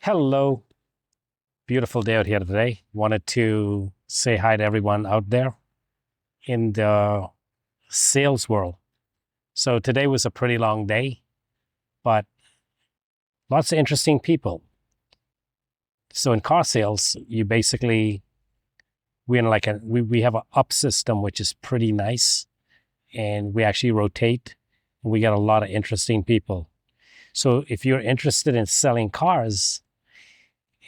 Hello, beautiful day out here today. Wanted to say hi to everyone out there in the sales world. So today was a pretty long day, but lots of interesting people. So in car sales, you basically we're in like we have an up system which is pretty nice, and we actually rotate. We got a lot of interesting people. So if you're interested in selling cars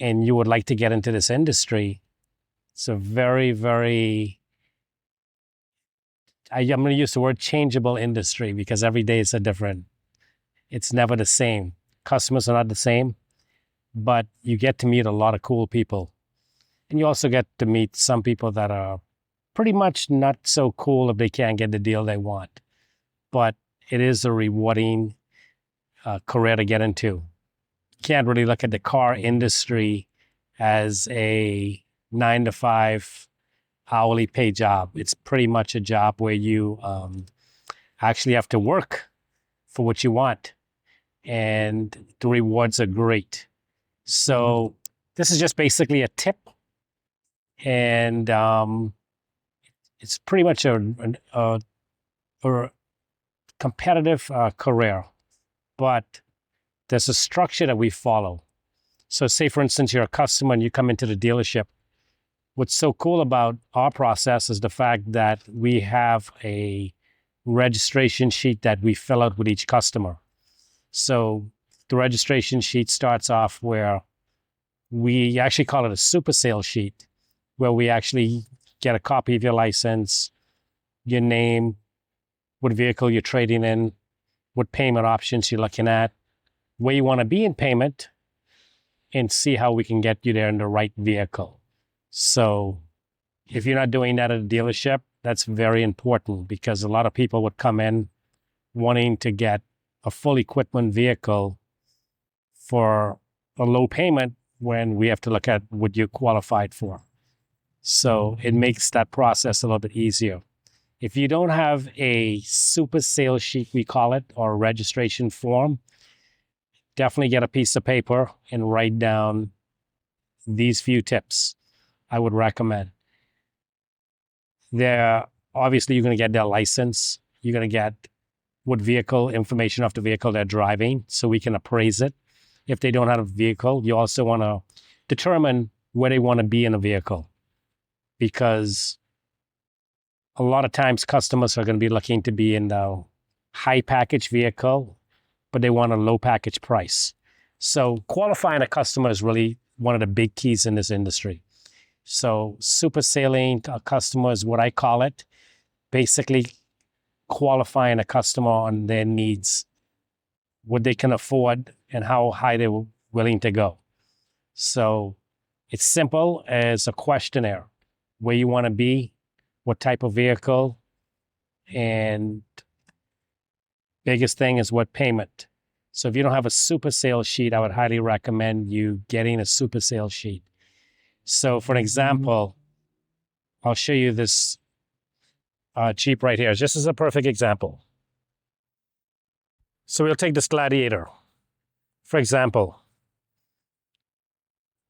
and you would like to get into this industry, it's a I'm going to use the word changeable industry because every day is it's never the same. Customers are not the same, but you get to meet a lot of cool people. And you also get to meet some people that are pretty much not so cool if they can't get the deal they want. But it is a rewarding career to get into. You can't really look at the car industry as a 9 to 5 hourly pay job. It's pretty much a job where you actually have to work for what you want, and the rewards are great. So this is just basically a tip, and it's pretty much a competitive career, but there's a structure that we follow. So say, for instance, you're a customer and you come into the dealership. What's so cool about our process is the fact that we have a registration sheet that we fill out with each customer. So the registration sheet starts off where we actually call it a super sales sheet, where we actually get a copy of your license, your name, what vehicle you're trading in, what payment options you're looking at, where you want to be in payment, and see how we can get you there in the right vehicle. So if you're not doing that at a dealership, that's very important because a lot of people would come in wanting to get a full equipment vehicle for a low payment when we have to look at what you're qualified for. So it makes that process a little bit easier. If you don't have a super sales sheet, we call it, or a registration form, definitely get a piece of paper and write down these few tips I would recommend. Obviously, you're going to get their license. You're going to get what vehicle information of the vehicle they're driving so we can appraise it. If they don't have a vehicle, you also want to determine where they want to be in a vehicle, because a lot of times customers are going to be looking to be in the high package vehicle, but they want a low package price. So qualifying a customer is really one of the big keys in this industry. So super selling a customer is what I call it. Basically qualifying a customer on their needs, what they can afford and how high they're willing to go. So it's simple as a questionnaire, where you want to be, what type of vehicle, and biggest thing is what payment. So if you don't have a super sales sheet, I would highly recommend you getting a super sales sheet. So for an example, I'll show you this Jeep right here. This is a perfect example. So we'll take this Gladiator, for example.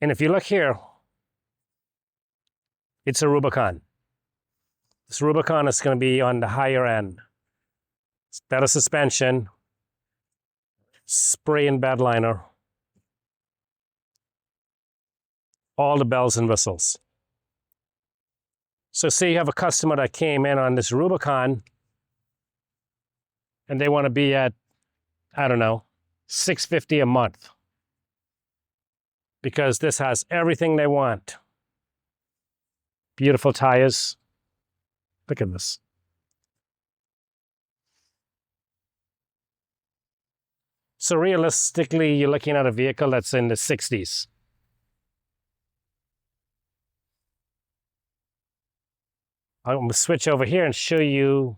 And if you look here, it's a Rubicon. This Rubicon is going to be on the higher end. It's better suspension, spray and bed liner, all the bells and whistles. So say you have a customer that came in on this Rubicon and they want to be at, I don't know, $650 a month, because this has everything they want. Beautiful tires. Look at this. So realistically, you're looking at a vehicle that's in the 60s. I'm going to switch over here and show you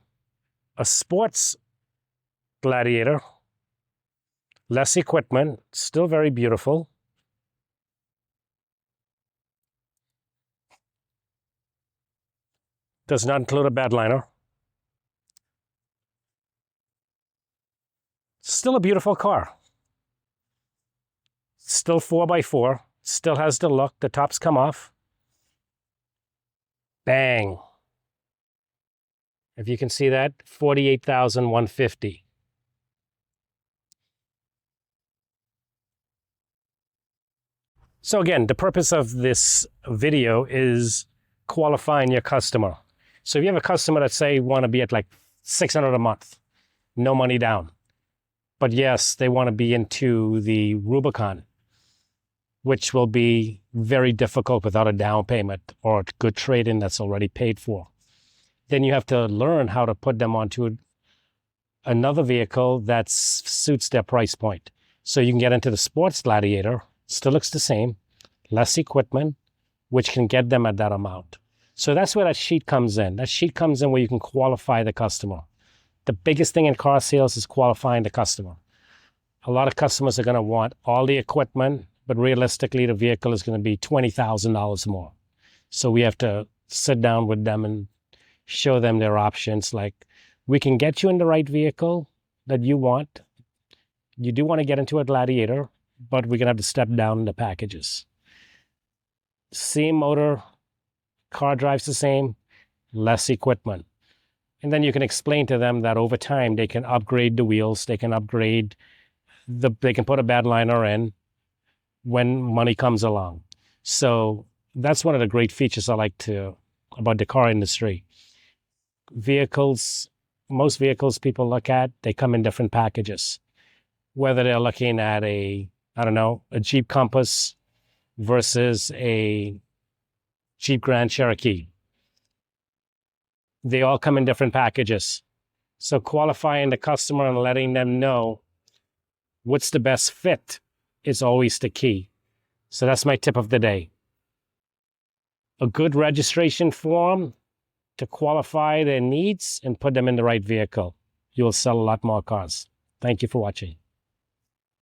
a sports Gladiator. Less equipment, still very beautiful. Does not include a bed liner. Still a beautiful car. Still 4x4, still has the look, the tops come off. Bang. If you can see that, $48,150. So again, the purpose of this video is qualifying your customer. So if you have a customer that say want to be at like $600 a month, no money down, but yes, they want to be into the Rubicon, which will be very difficult without a down payment or a good trade-in that's already paid for. Then you have to learn how to put them onto another vehicle that suits their price point. So you can get into the Sports Gladiator, still looks the same, less equipment, which can get them at that amount. So that's where that sheet comes in. That sheet comes in where you can qualify the customer. The biggest thing in car sales is qualifying the customer. A lot of customers are going to want all the equipment, but realistically, the vehicle is going to be $20,000 more. So we have to sit down with them and show them their options. Like, we can get you in the right vehicle that you want. You do want to get into a Gladiator, but we're going to have to step down in the packages. Same motor, car drives the same, less equipment. And then you can explain to them that over time, they can upgrade the wheels, they can upgrade, they can put a bed liner in when money comes along. So that's one of the great features I like about the car industry. Most vehicles people look at, they come in different packages. Whether they're looking at a Jeep Compass versus a Jeep Grand Cherokee. They all come in different packages. So qualifying the customer and letting them know what's the best fit is always the key. So that's my tip of the day. A good registration form to qualify their needs and put them in the right vehicle. You'll sell a lot more cars. Thank you for watching.